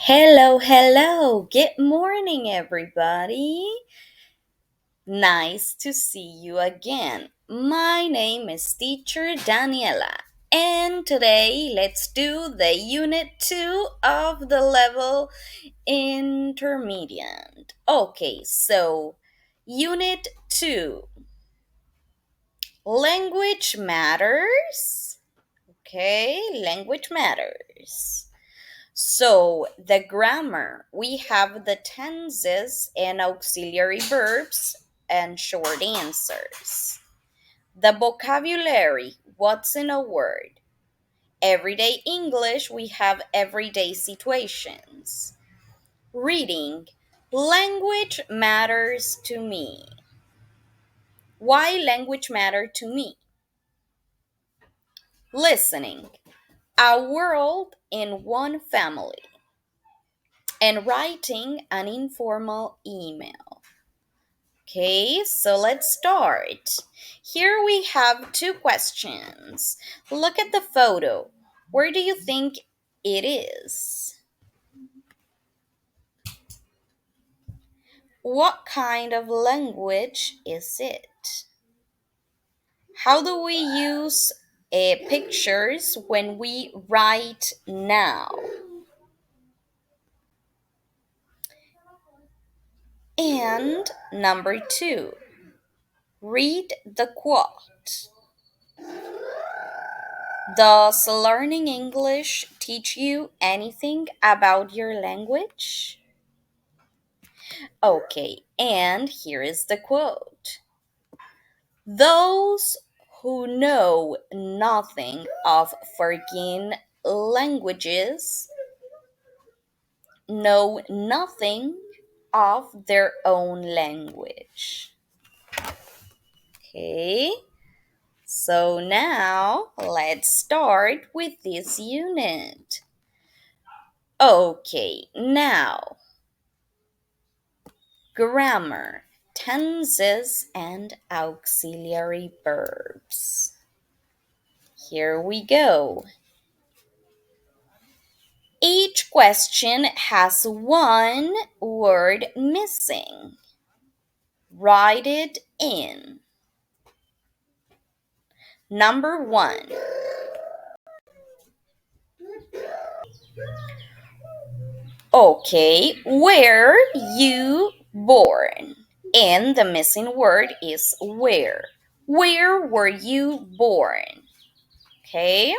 Hello, hello. Good morning, everybody. Nice to see you again. My name is Teacher Daniela, and today let's do the Unit 2 of the level intermediate. Okay, so Unit 2 Language Matters. Okay, language matters. So, the grammar, we have the tenses and auxiliary verbs and short answers. The vocabulary, what's in a word? Everyday English, we have everyday situations. Reading, language matters to me. Why language matter to me? Listening, a world in one family. And writing an informal email. Okay, so let's start. Here we have two questions. Look at the photo. Where do you think it is? What kind of language is it? How do we use pictures when we write now? And number two, read the quote. Does learning English teach you anything about your language? Okay, and here is the quote. Those who know nothing of foreign languages know nothing of their own language. Okay, so now let's start with this unit. Okay, now grammar, tenses, and auxiliary verbs. Here we go. Each question has one word missing. Write it in. Number one. Okay, where you born? And the missing word is where. Where were you born? Okay.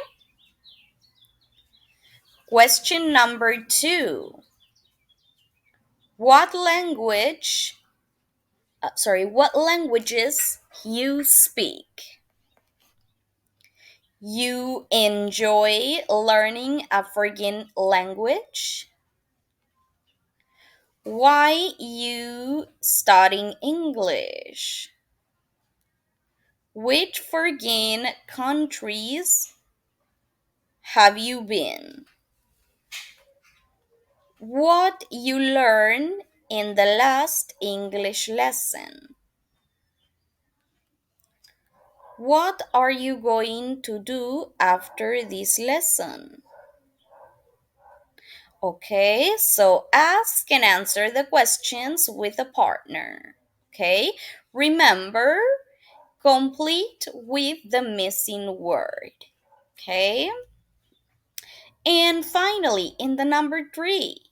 Question number two. What language, what languages you speak? You enjoy learning a foreign language? Why you studying English? Which foreign countries have you been? What you learn in the last English lesson? What are you going to do after this lesson? Okay, so ask and answer the questions with a partner. Okay, remember, complete with the missing word. Okay, and finally, in the number three,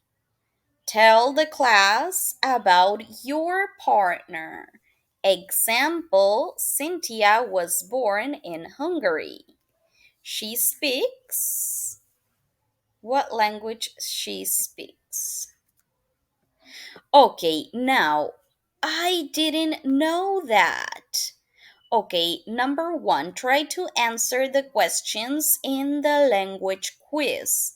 tell the class about your partner. Example, Cynthia was born in Hungary. She speaks. What language she speaks? Okay, now I didn't know that. Okay, number one, try to answer the questions in the language quiz.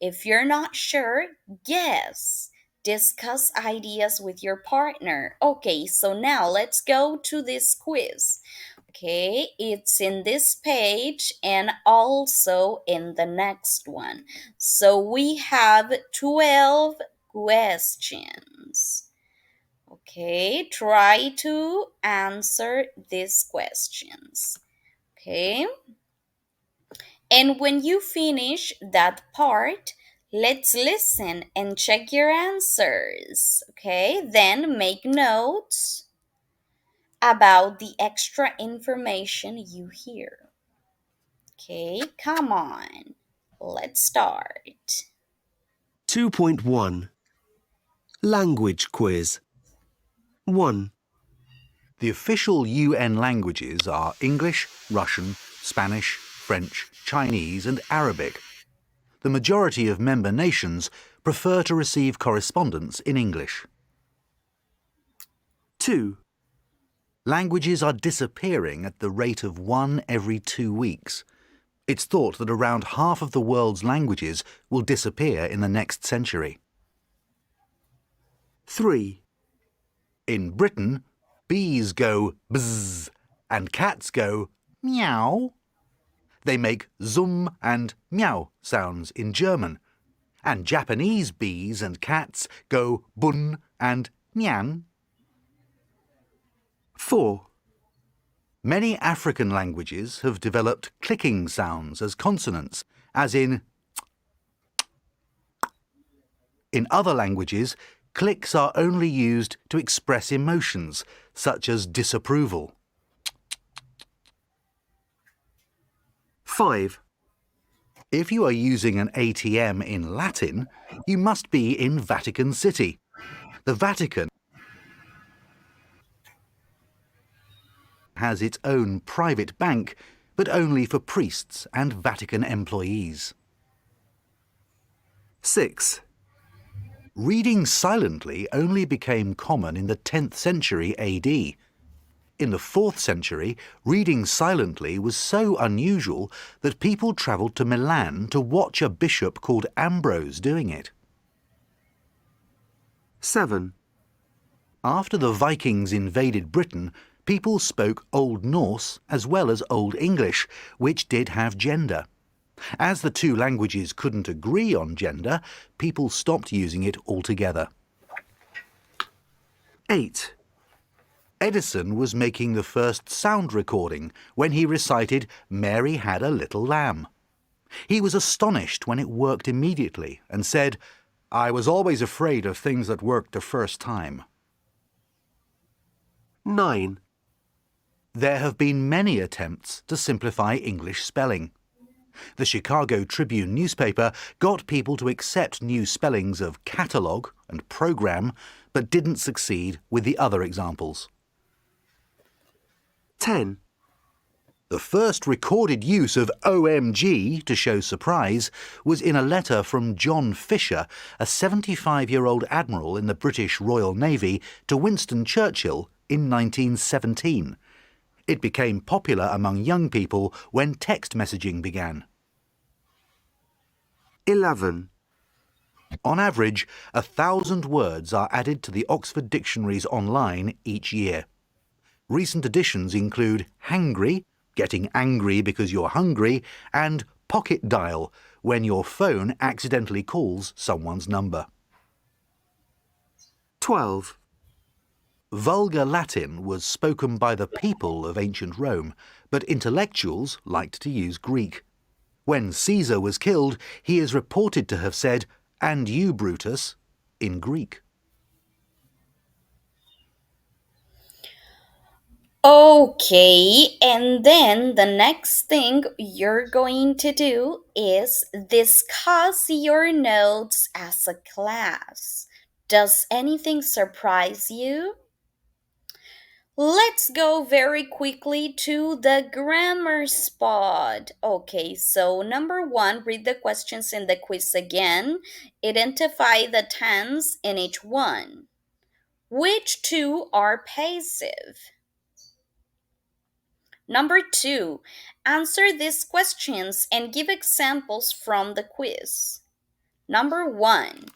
If you're not sure, guess. Discuss ideas with your partner. Okay, so now let's go to this quiz. Okay, it's in this page and also in the next one. So we have 12 questions. Okay, try to answer these questions. Okay, and when you finish that part, Let's listen and check your answers. Okay, then make notes about the extra information you hear. Okay, come on. Let's start. 2.1 Language Quiz 1. The official UN languages are English, Russian, Spanish, French, Chinese, and Arabic. The majority of member nations prefer to receive correspondence in English. 2. Languages are disappearing at the rate of one every 2 weeks. It's thought that around half of the world's languages will disappear in the next century. 3. In Britain, bees go bzz and cats go meow. They make zum and meow sounds in German, and Japanese bees and cats go bun and nyan. 4. Many African languages have developed clicking sounds as consonants, as in. In other languages, clicks are only used to express emotions, such as disapproval. 5. If you are using an ATM in Latin, you must be in Vatican City. The Vatican has its own private bank, but only for priests and Vatican employees. 6. Reading silently only became common in the 10th century AD. In the 4th century, reading silently was so unusual that people travelled to Milan to watch a bishop called Ambrose doing it. 7. After the Vikings invaded Britain, people spoke Old Norse as well as Old English, which did have gender. As the two languages couldn't agree on gender, people stopped using it altogether. 8. Edison was making the first sound recording when he recited "Mary Had a Little Lamb." He was astonished when it worked immediately and said, "I was always afraid of things that worked the first time." 9. There have been many attempts to simplify English spelling. The Chicago Tribune newspaper got people to accept new spellings of catalogue and program, but didn't succeed with the other examples. 10. The first recorded use of OMG to show surprise was in a letter from John Fisher, a 75-year-old admiral in the British Royal Navy, to Winston Churchill in 1917. It became popular among young people when text messaging began. 11. On average, 1,000 words are added to the Oxford Dictionaries online each year. Recent additions include hangry, getting angry because you're hungry, and pocket dial, when your phone accidentally calls someone's number. 12. Vulgar Latin was spoken by the people of ancient Rome, but intellectuals liked to use Greek. When Caesar was killed, he is reported to have said, "And you, Brutus," in Greek. Okay, and then the next thing you're going to do is discuss your notes as a class. Does anything surprise you? Let's go very quickly to the grammar spot. Okay, so number one, read the questions in the quiz again. Identify the tense in each one. Which two are passive? Number two, answer these questions and give examples from the quiz. Number one,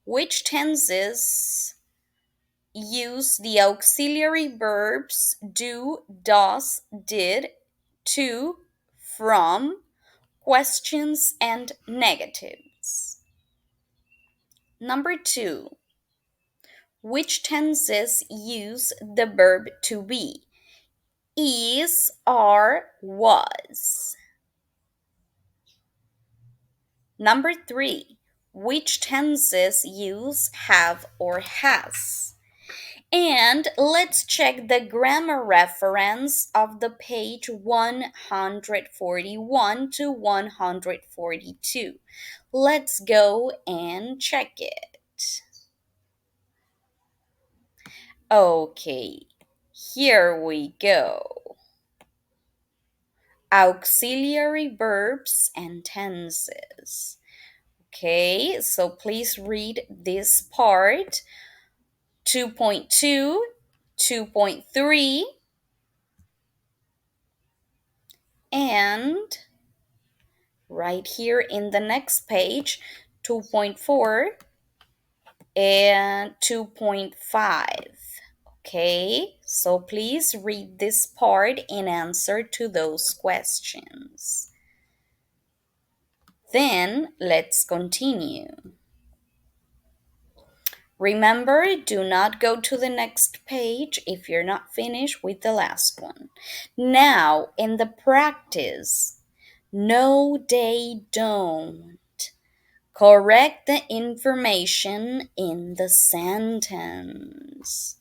which tenses use the auxiliary verbs do, does, did, to, from, questions, and negatives? Number two, which tenses use the verb to be? Is, are, was. Number 3, which tenses use have or has? And let's check the grammar reference of the page 141 to 142. Let's go and check it. Okay, here we go. Auxiliary verbs and tenses. Okay, so please read this part 2.2, 2.3, and right here in the next page 2.4 and 2.5. Okay, so please read this part in answer to those questions. Then let's continue. Remember, do not go to the next page if you're not finished with the last one. Now, in the practice, no, they don't. Correct the information in the sentence.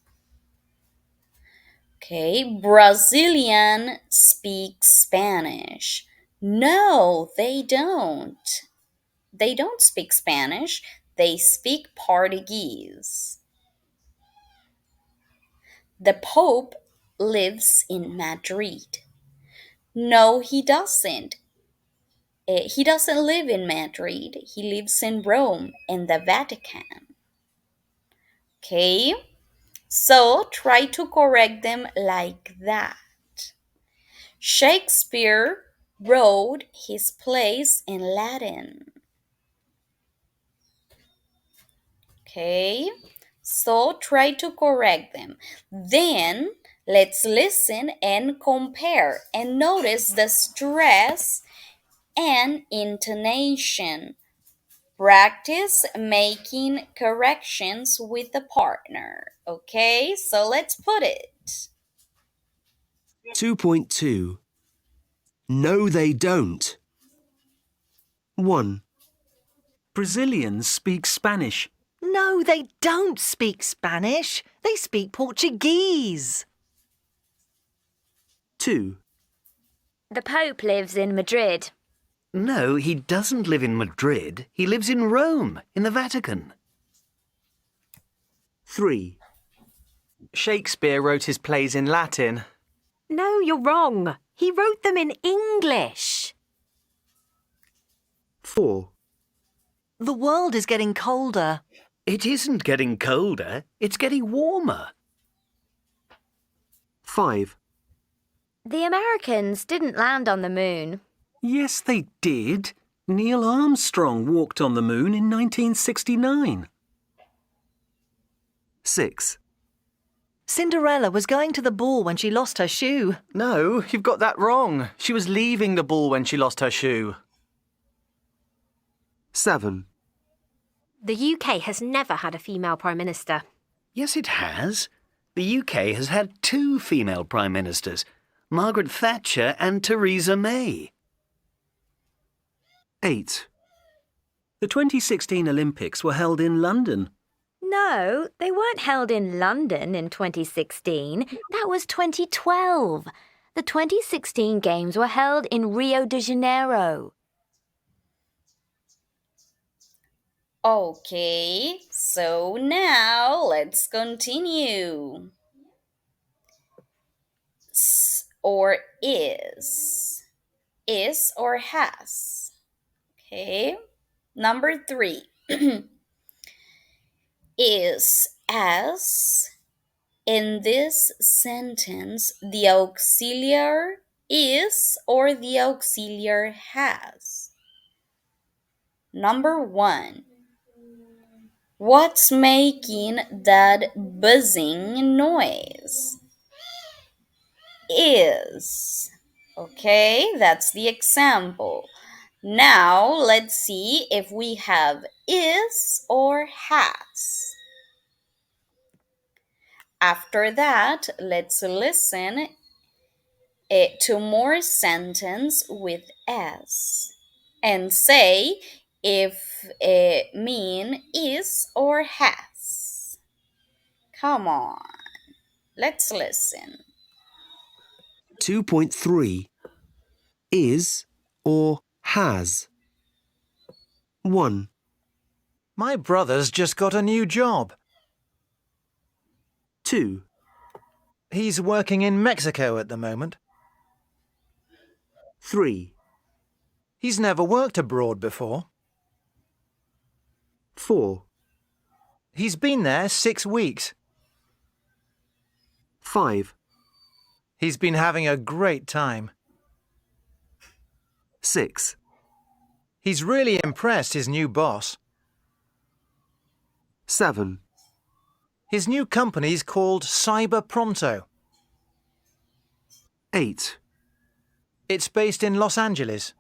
Okay, Brazilian speaks Spanish. No, they don't. They don't speak Spanish, they speak Portuguese. The Pope lives in Madrid. No, he doesn't. He doesn't live in Madrid. He lives in Rome and the Vatican. Okay, so try to correct them like that. Shakespeare wrote his plays in Latin. Okay, so try to correct them. Then let's listen and compare and notice the stress and intonation. Practice making corrections with the partner. Okay, so let's put it. 2.2. No, they don't. 1, Brazilians speak Spanish. No, they don't speak Spanish. They speak Portuguese. 2, The Pope lives in Madrid. No, he doesn't live in Madrid. He lives in Rome, in the Vatican. 3, Shakespeare wrote his plays in Latin. No, you're wrong. He wrote them in English. 4, The world is getting colder. It isn't getting colder, it's getting warmer. 5, The Americans didn't land on the moon. Yes, they did. Neil Armstrong walked on the moon in 1969. 6, Cinderella was going to the ball when she lost her shoe. No, you've got that wrong. She was leaving the ball when she lost her shoe. 7, The UK has never had a female Prime Minister. Yes, it has. The UK has had 2 female prime ministers, Margaret Thatcher and Theresa May. 8, The 2016 Olympics were held in London. No, they weren't held in London in 2016. That was 2012. The 2016 Games were held in Rio de Janeiro. Okay, so now let's continue. Or is. Is or has. Okay. Number 3. Is as. In this sentence, the auxiliary is or the auxiliary has. Number 1. What's making that buzzing noise? Is. Okay, that's the example. Now let's see if we have is or has. After that, let's listen to more sentence with as and say if it mean is or has. Come on, let's listen. 2.3 is or has. 1, My brother's just got a new job. 2, He's working in Mexico at the moment. 3, He's never worked abroad before. 4, He's been there 6 weeks. 5, He's been having a great time. 6, He's really impressed his new boss. 7, His new company's called Cyber Pronto. 8. It's based in Los Angeles.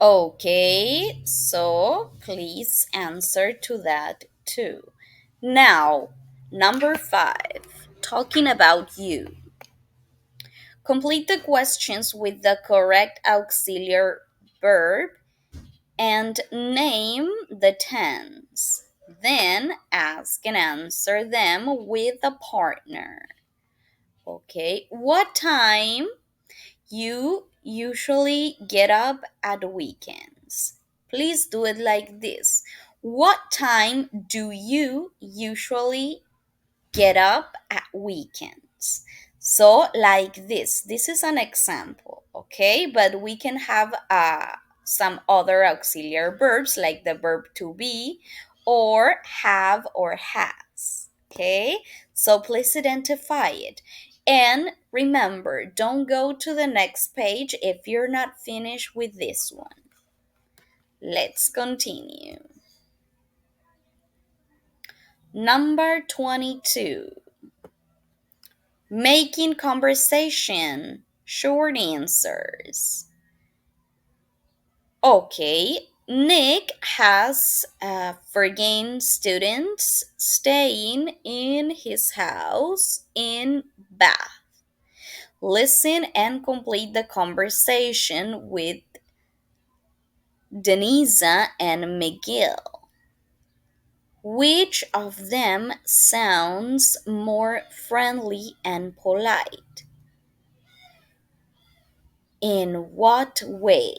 Okay, so please answer to that too. Now, number 5, talking about you. Complete the questions with the correct auxiliary verb and name the tense. Then ask and answer them with a partner. Okay, what time you usually get up at weekends? Please do it like this. What time do you usually get up at weekends? So, like this. This is an example, okay? But we can have some other auxiliary verbs like the verb to be or have or has, okay? So, please identify it. And remember, don't go to the next page if you're not finished with this one. Let's continue. Number 22. Making conversation. Short answers. Okay, Nick has 14 students staying in his house in Bath. Listen and complete the conversation with Denisa and Miguel. Which of them sounds more friendly and polite? In what way?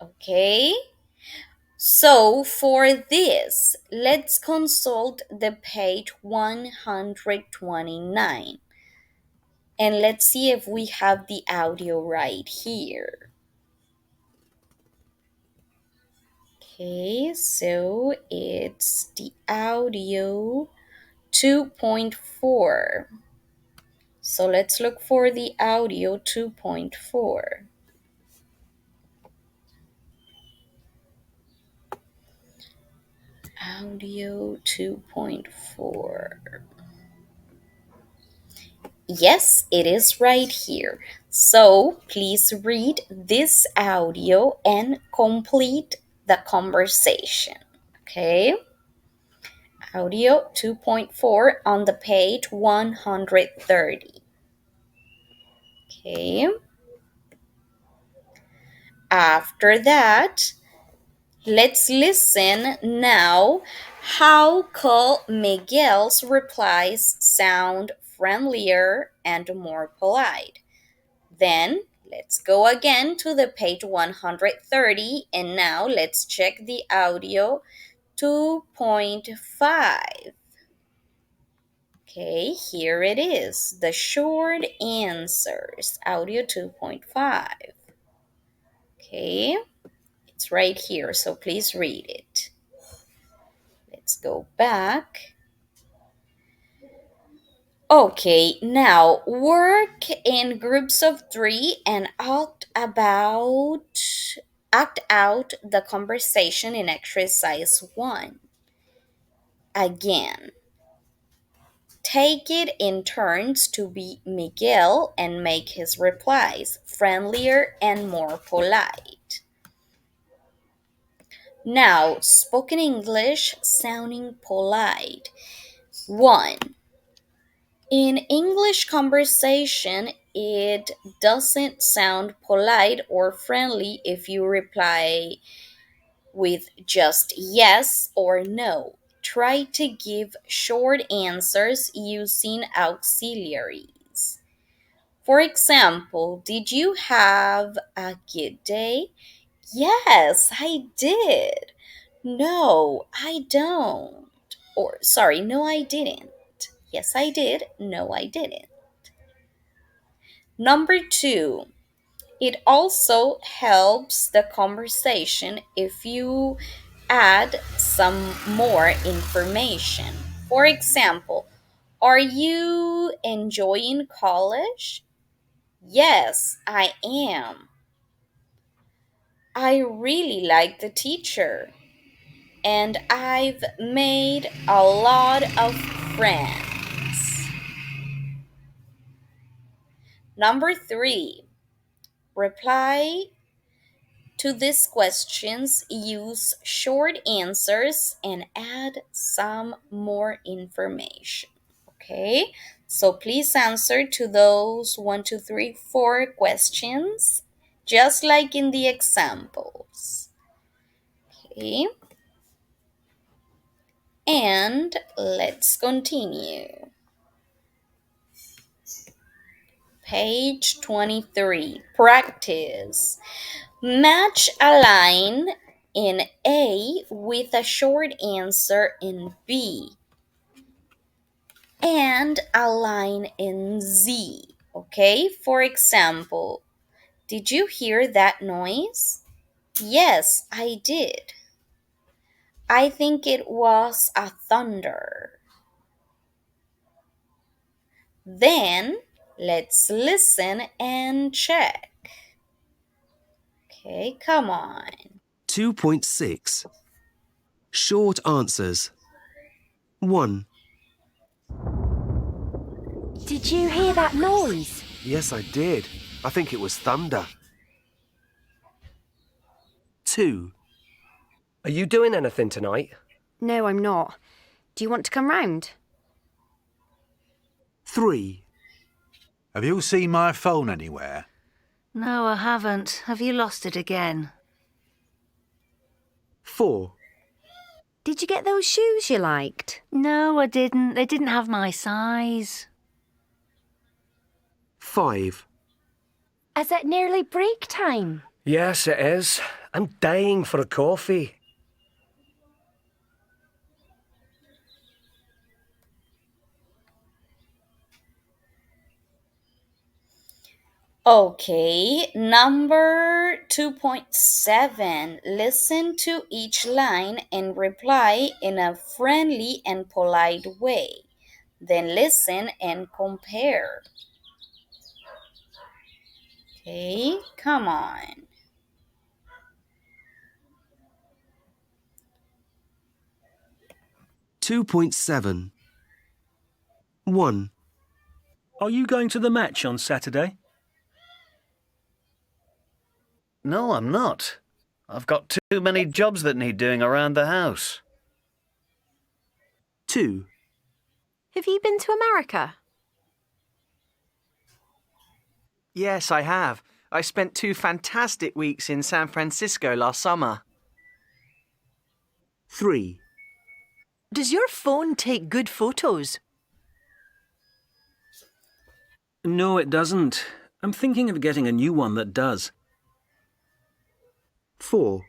Okay, so for this, let's consult the page 129 and let's see if we have the audio right here. Okay, so it's the audio 2.4. So let's look for the audio 2.4. Audio 2.4. Yes, it is right here. So please read this audio and complete the conversation. Okay? Audio 2.4 on the page 130. Okay? After that, let's listen now. How could Miguel's replies sound friendlier and more polite? Then let's go again to the page 130 and now let's check the audio 2.5. Okay, here it is. The short answers, audio 2.5. Okay, it's right here, so please read it. Let's go back. Okay, now work in groups of 3 and act out the conversation in exercise 1. Again, take it in turns to be Miguel and make his replies friendlier and more polite. Now, spoken English sounding polite. 1. In English conversation, it doesn't sound polite or friendly if you reply with just yes or no. Try to give short answers using auxiliaries. For example, did you have a good day? Yes, I did. No, I don't. Or, sorry, no, I didn't. Yes, I did. No, I didn't. Number two, it also helps the conversation if you add some more information. For example, are you enjoying college? Yes, I am. I really like the teacher, and I've made a lot of friends. Number three, reply to these questions, use short answers, and add some more information. Okay, so please answer to those one, two, three, four questions, just like in the examples. Okay, and let's continue. Page 23. Practice. Match a line in A with a short answer in B and a line in Z. Okay, for example, did you hear that noise? Yes, I did. I think it was a thunder. Then let's listen and check. Okay, come on. 2.6. Short answers. 1. Did you hear that noise? Yes, I did. I think it was thunder. 2. Are you doing anything tonight? No, I'm not. Do you want to come round? 3. Have you seen my phone anywhere? No, I haven't. Have you lost it again? 4. Did you get those shoes you liked? No, I didn't. They didn't have my size. 5. Is it nearly break time? Yes, it is. I'm dying for a coffee. Okay, number 2.7. Listen to each line and reply in a friendly and polite way. Then listen and compare. Okay, come on. 2.7. 1. Are you going to the match on Saturday? No, I'm not. I've got too many jobs that need doing around the house. 2. Have you been to America? Yes, I have. I spent 2 fantastic weeks in San Francisco last summer. 3. Does your phone take good photos? No, it doesn't. I'm thinking of getting a new one that does. 4.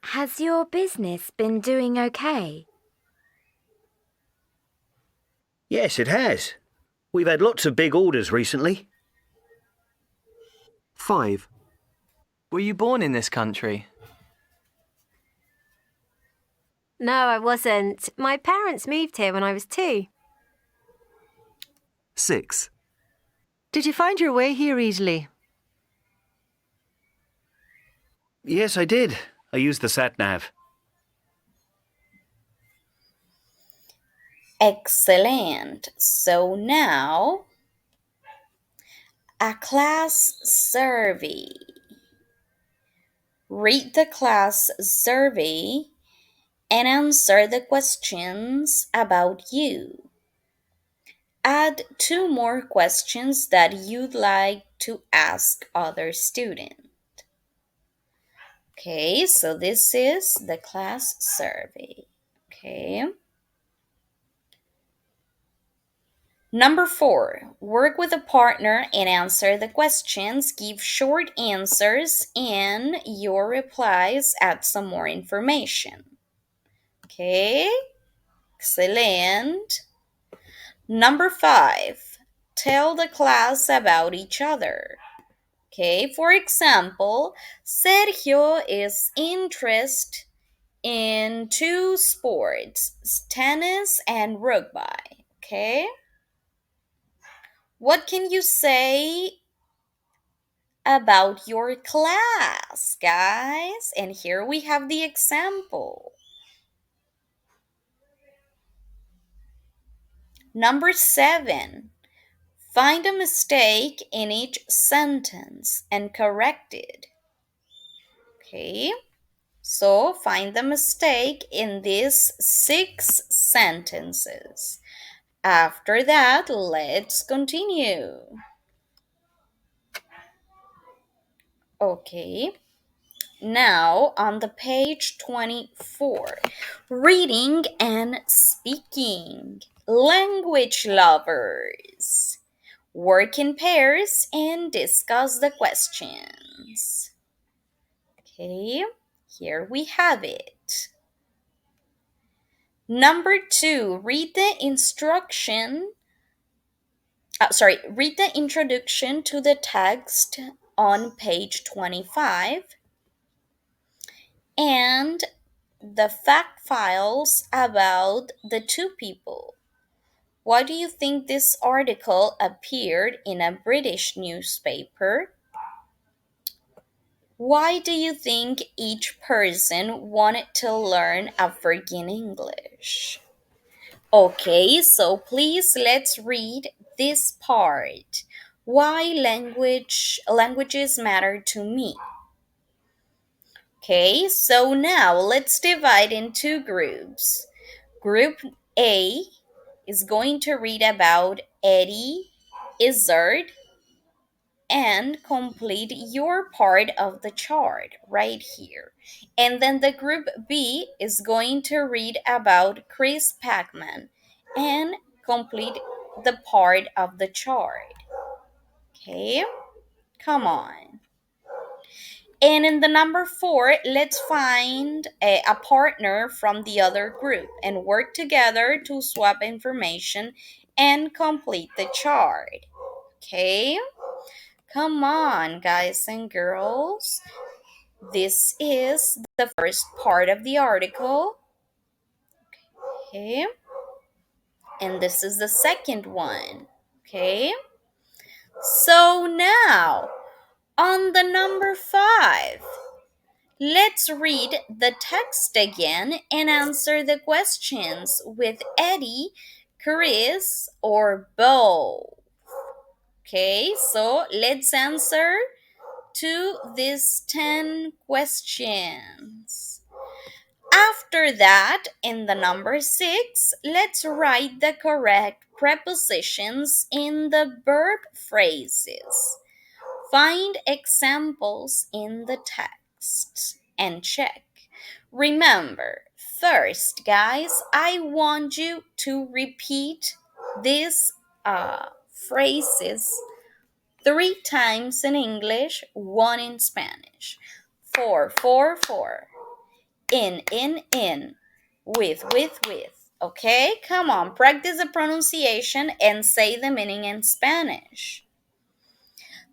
Has your business been doing okay? Yes, it has. We've had lots of big orders recently. 5. Were you born in this country? No, I wasn't. My parents moved here when I was 2. 6. Did you find your way here easily? Yes, I did. I used the sat-nav. Excellent. So now, a class survey. Read the class survey and answer the questions about you. add two more questions that you'd like to ask other students. Okay, so this is the class survey. Okay. Number 4, work with a partner and answer the questions. Give short answers and your replies add some more information. Okay, excellent. Number 5, tell the class about each other. Okay, for example, Sergio is interested in two sports, tennis and rugby. Okay, what can you say about your class, guys? And here we have the example. Number 7, find a mistake in each sentence and correct it. Okay, so find the mistake in these 6 sentences. After that, let's continue. Okay, now on the page 24, reading and speaking. Language lovers. Work in pairs and discuss the questions. Okay, here we have it. Number 2, read the read the introduction to the text on page 25 and the fact files about the two people. Why do you think this article appeared in a British newspaper? Why do you think each person wanted to learn African English? Okay, so please let's read this part. Why languages matter to me. Okay, so now let's divide in two groups. Group A is going to read about Eddie Izzard and complete your part of the chart right here. And then the group B is going to read about Chris Pacman and complete the part of the chart. Okay, come on. And in the number 4, let's find a partner from the other group and work together to swap information and complete the chart. Okay? Come on, guys and girls. This is the first part of the article. Okay? And this is the second one. Okay? So now, on the number 5, let's read the text again and answer the questions with Eddie, Chris, or Bo. Okay, so let's answer to these 10 questions. After that, in the number 6, let's write the correct prepositions in the verb phrases. Find examples in the text and check. Remember, first, guys, I want you to repeat these phrases 3 times in English, 1 in Spanish. For. In. With. Okay, come on, practice the pronunciation and say the meaning in Spanish.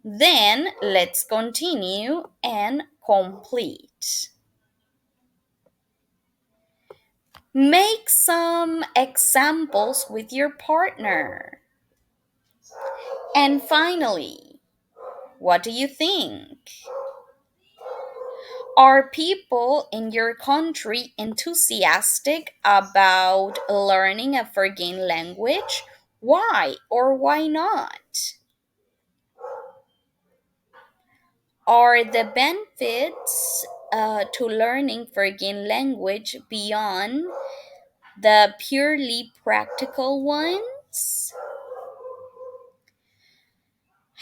Then let's continue and complete. Make some examples with your partner. And finally, what do you think? Are people in your country enthusiastic about learning a foreign language? Why or why not? Are the benefits to learning foreign language beyond the purely practical ones?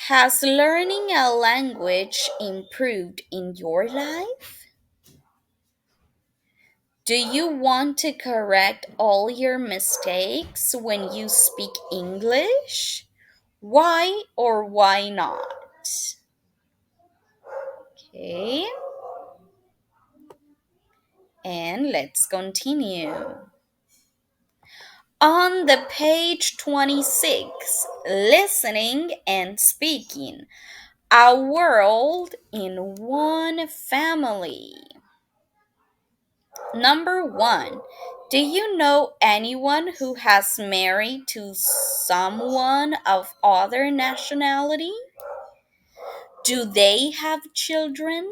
Has learning a language improved in your life? Do you want to correct all your mistakes when you speak English? Why or why not? Okay, and let's continue. On the page 26, listening and speaking, a world in one family. Number one, do you know anyone who has married to someone of other nationality? Do they have children?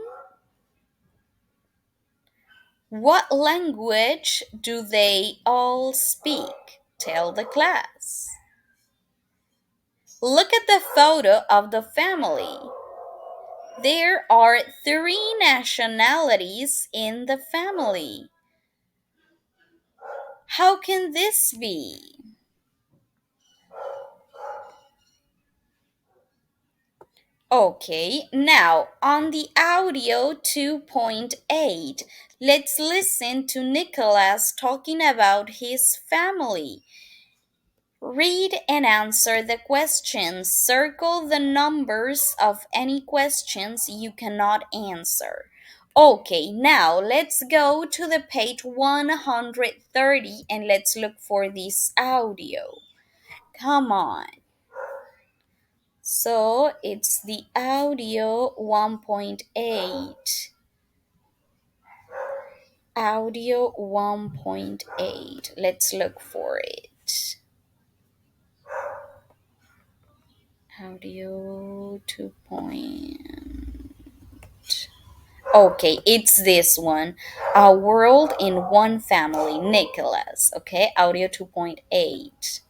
What language do they all speak? Tell the class. Look at the photo of the family. There are three nationalities in the family. How can this be? Okay, now on the audio 2.8, let's listen to Nicholas talking about his family. Read and answer the questions. Circle the numbers of any questions you cannot answer. Okay, now let's go to the page 130 and let's look for this audio. Come on. So it's the audio 1.8. Audio 1.8. Let's look for it. Audio 2. Okay, it's this one. A World in One Family, Nicholas. Okay, audio 2.8.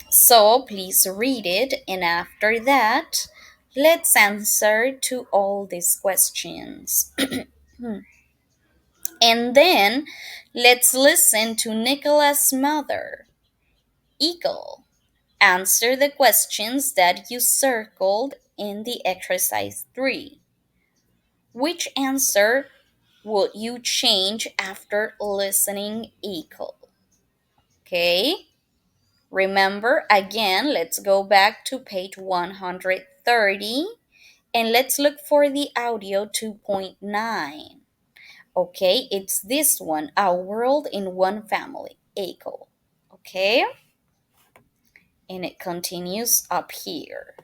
So please read it, and after that, let's answer to all these questions. And then let's listen to Nicholas' mother, Eagle. Answer the questions that you circled in the exercise 3. Which answer would you change after listening Eagle? Okay? Remember, again, let's go back to page 130 and let's look for the audio 2.9. Okay, it's this one, A World in One Family, Echo. Okay, and it continues up here.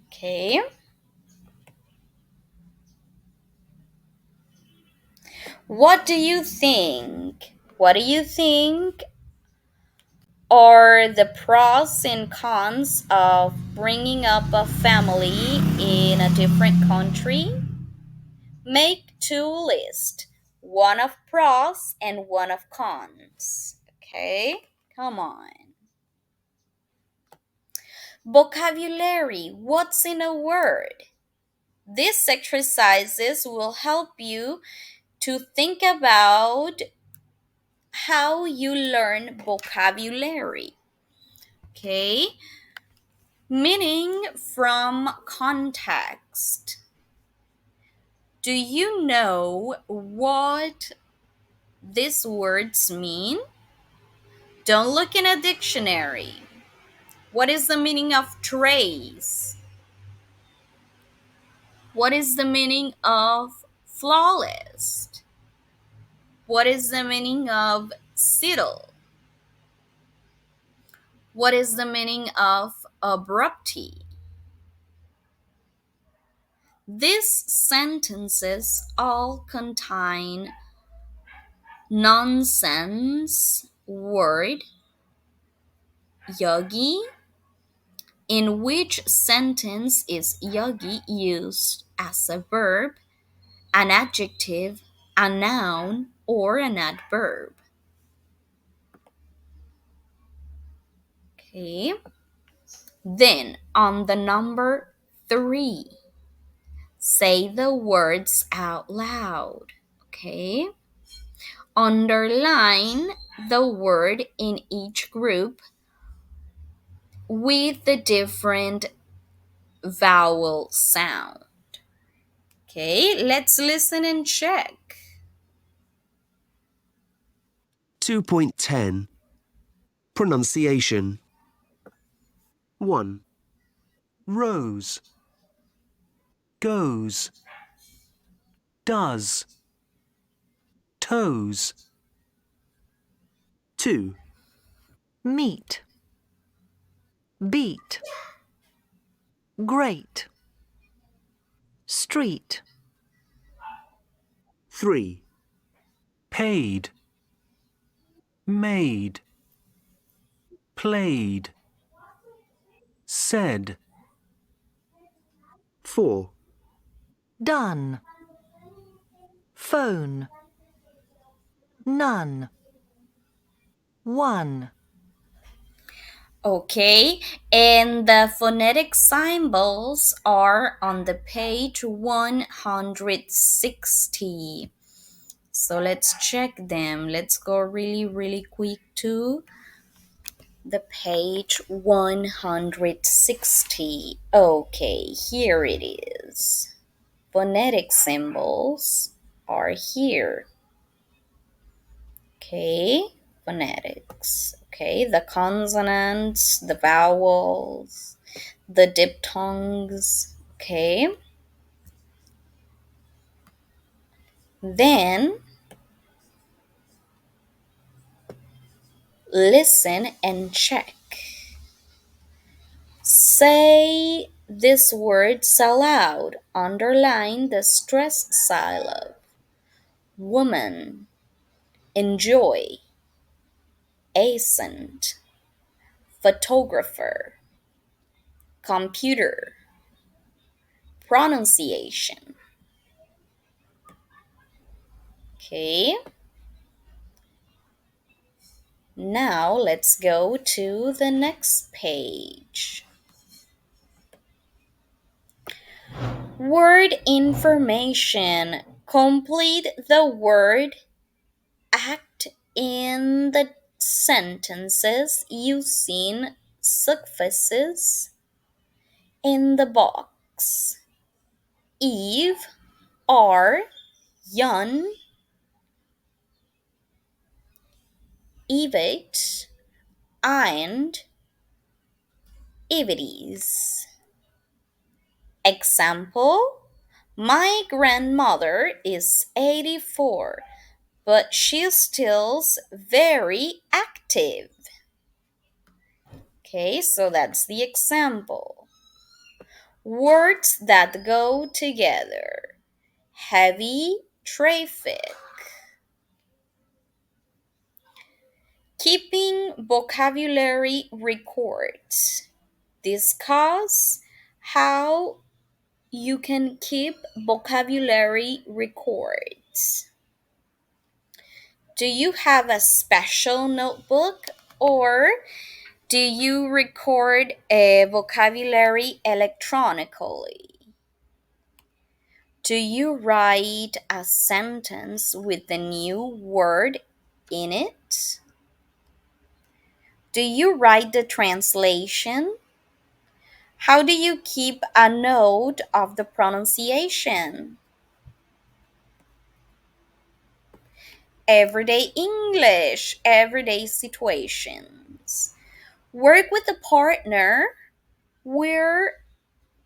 Okay, what do you think? What do you think are the pros and cons of bringing up a family in a different country? Make two lists, one of pros and one of cons. Okay, come on. Vocabulary, what's in a word? These exercises will help you to think about how you learn vocabulary. Okay, meaning from context. Do you know what these words mean? Don't look in a dictionary. What is the meaning of trace? What is the meaning of flawless? What is the meaning of settle? What is the meaning of abruptly? These sentences all contain nonsense word yogi. In which sentence is yogi used as a verb, an adjective, a noun, or an adverb? Okay. Then on the number 3, say the words out loud. Okay. underline the word in each group with the different vowel sound. Okay, let's listen and check. 2.10 Pronunciation 1. Rose. Goes. Does. Toes. 2. Meet. Beat. Great. Street. 3. Paid. Made. Played. Said. 4. Done. Phone. None. One. Okay, and the phonetic symbols are on the page 160. So let's check them. Let's go really, really quick to the page 160. Okay, here it is. Phonetic symbols are here. Okay, phonetics. Okay, the consonants, the vowels, the diphthongs. Okay, then listen and check. Say these words aloud. Underline the stressed syllable. Woman, enjoy, accent, photographer, computer, pronunciation. Okay, now let's go to the next page. Word information. Complete the word act in the sentences using suffixes in the box. Eve, are, Yun, Evit, and Evities. Example: my grandmother is 84, but she's still very active. Okay, so that's the example. Words that go together. Heavy traffic. Keeping vocabulary records. Discuss how you can keep vocabulary records. Do you have a special notebook or do you record a vocabulary electronically? Do you write a sentence with the new word in it? Do you write the translation? How do you keep a note of the pronunciation? Everyday English, everyday situations. Work with a partner where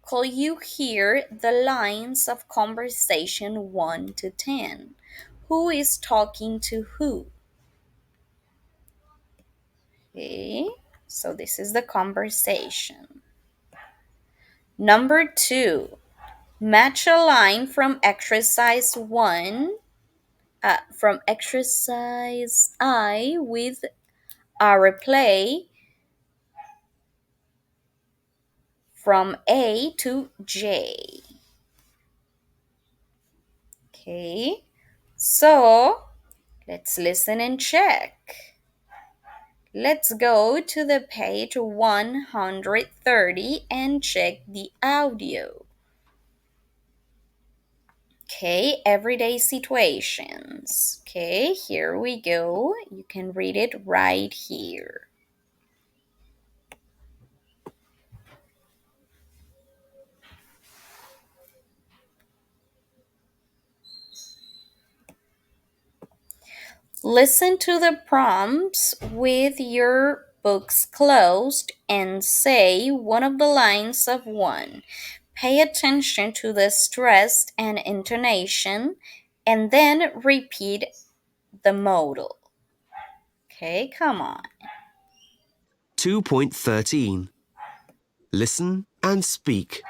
could you hear the lines of conversation 1 to 10? Who is talking to who? Okay, so this is the conversation. Number 2, match a line from exercise 1, from exercise I with a replay from A to J. Okay, so let's listen and check. Let's go to the page 130 and check the audio. Okay, everyday situations. Okay, here we go. You can read it right here. Listen to the prompts with your books closed and say one of the lines of one. Pay attention to the stress and intonation and then repeat the modal. Okay, come on. 2.13. Listen and speak.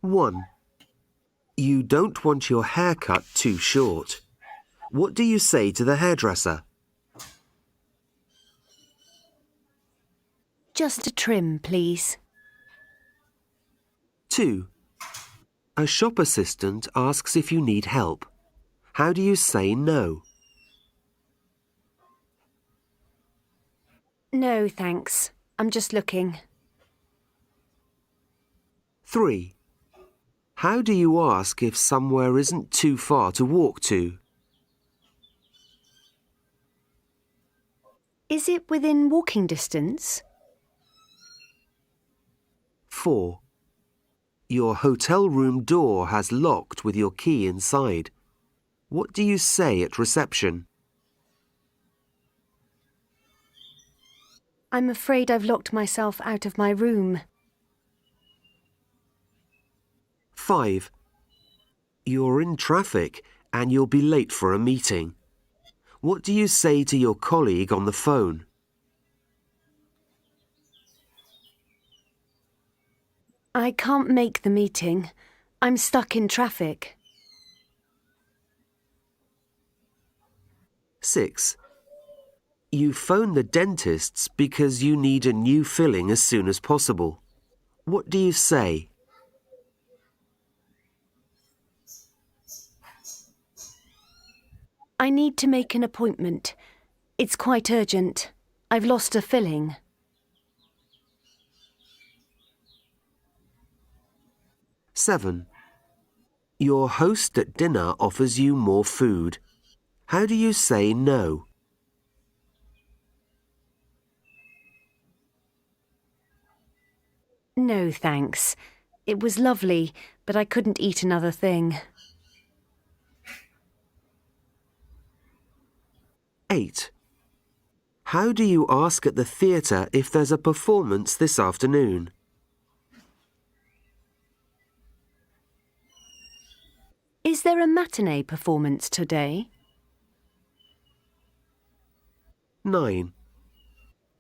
1. You don't want your haircut too short. What do you say to the hairdresser? Just a trim, please. 2. A shop assistant asks if you need help. How do you say no? No, thanks. I'm just looking. 3. How do you ask if somewhere isn't too far to walk to? Is it within walking distance? 4. Your hotel room door has locked with your key inside. What do you say at reception? I'm afraid I've locked myself out of my room. 5. You're in traffic and you'll be late for a meeting. What do you say to your colleague on the phone? I can't make the meeting. I'm stuck in traffic. 6. You phone the dentists because you need a new filling as soon as possible. What do you say? I need to make an appointment. It's quite urgent. I've lost a filling. 7. Your host at dinner offers you more food. How do you say no? No, thanks. It was lovely, but I couldn't eat another thing. 8. How do you ask at the theatre if there's a performance this afternoon? Is there a matinee performance today? 9.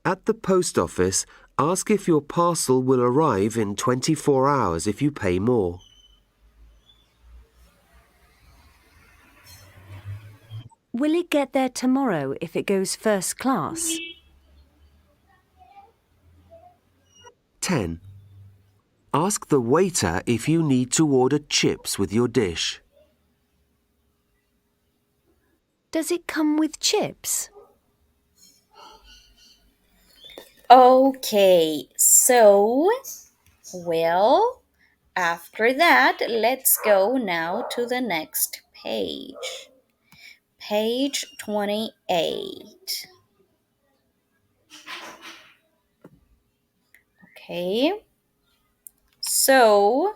At the post office, ask if your parcel will arrive in 24 hours if you pay more. Will it get there tomorrow if it goes first class? 10. Ask the waiter if you need to order chips with your dish. Does it come with chips? Okay, so, well, after that, let's go now to the next page. Page 28. Okay, so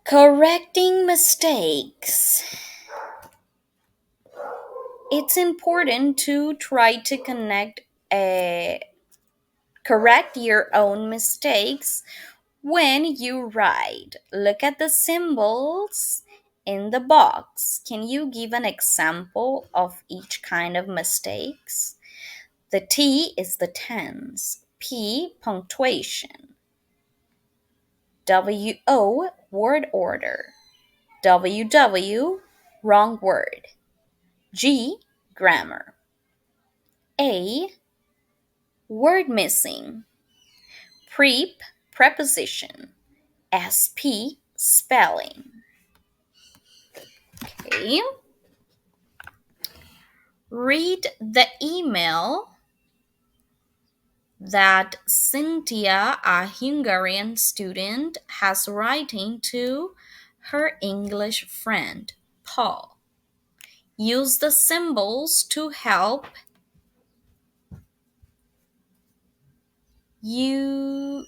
correcting mistakes. It's important to try to correct your own mistakes when you write. Look at the symbols in the box. Can you give an example of each kind of mistakes? The T is the tense, P punctuation, WO word order, WW wrong word, G grammar, A word missing, prep preposition, SP spelling. Okay. Read the email that Cynthia, a Hungarian student, has writing to her English friend, Paul. Use the symbols to help you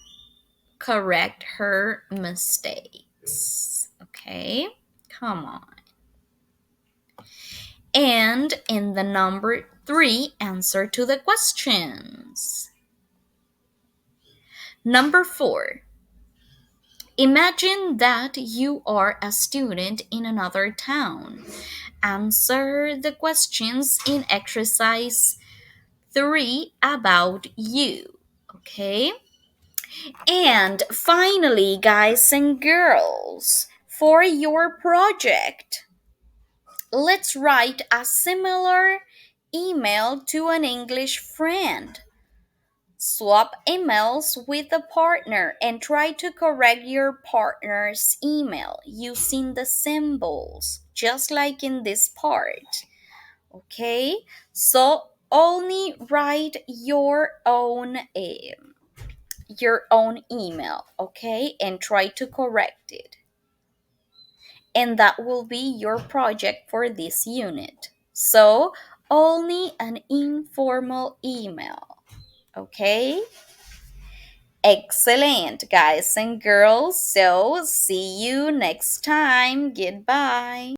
correct her mistakes. Okay, come on. And in the number 3, answer to the questions. Number 4, imagine that you are a student in another town. Answer the questions in exercise 3 about you. Okay? And finally, guys and girls, for your project, let's write a similar email to an English friend. Swap emails with a partner and try to correct your partner's email using the symbols, just like in this part. Okay, so only write your own email, okay, and try to correct it. And that will be your project for this unit. So only an informal email, okay? Excellent, guys and girls. So see you next time. Goodbye.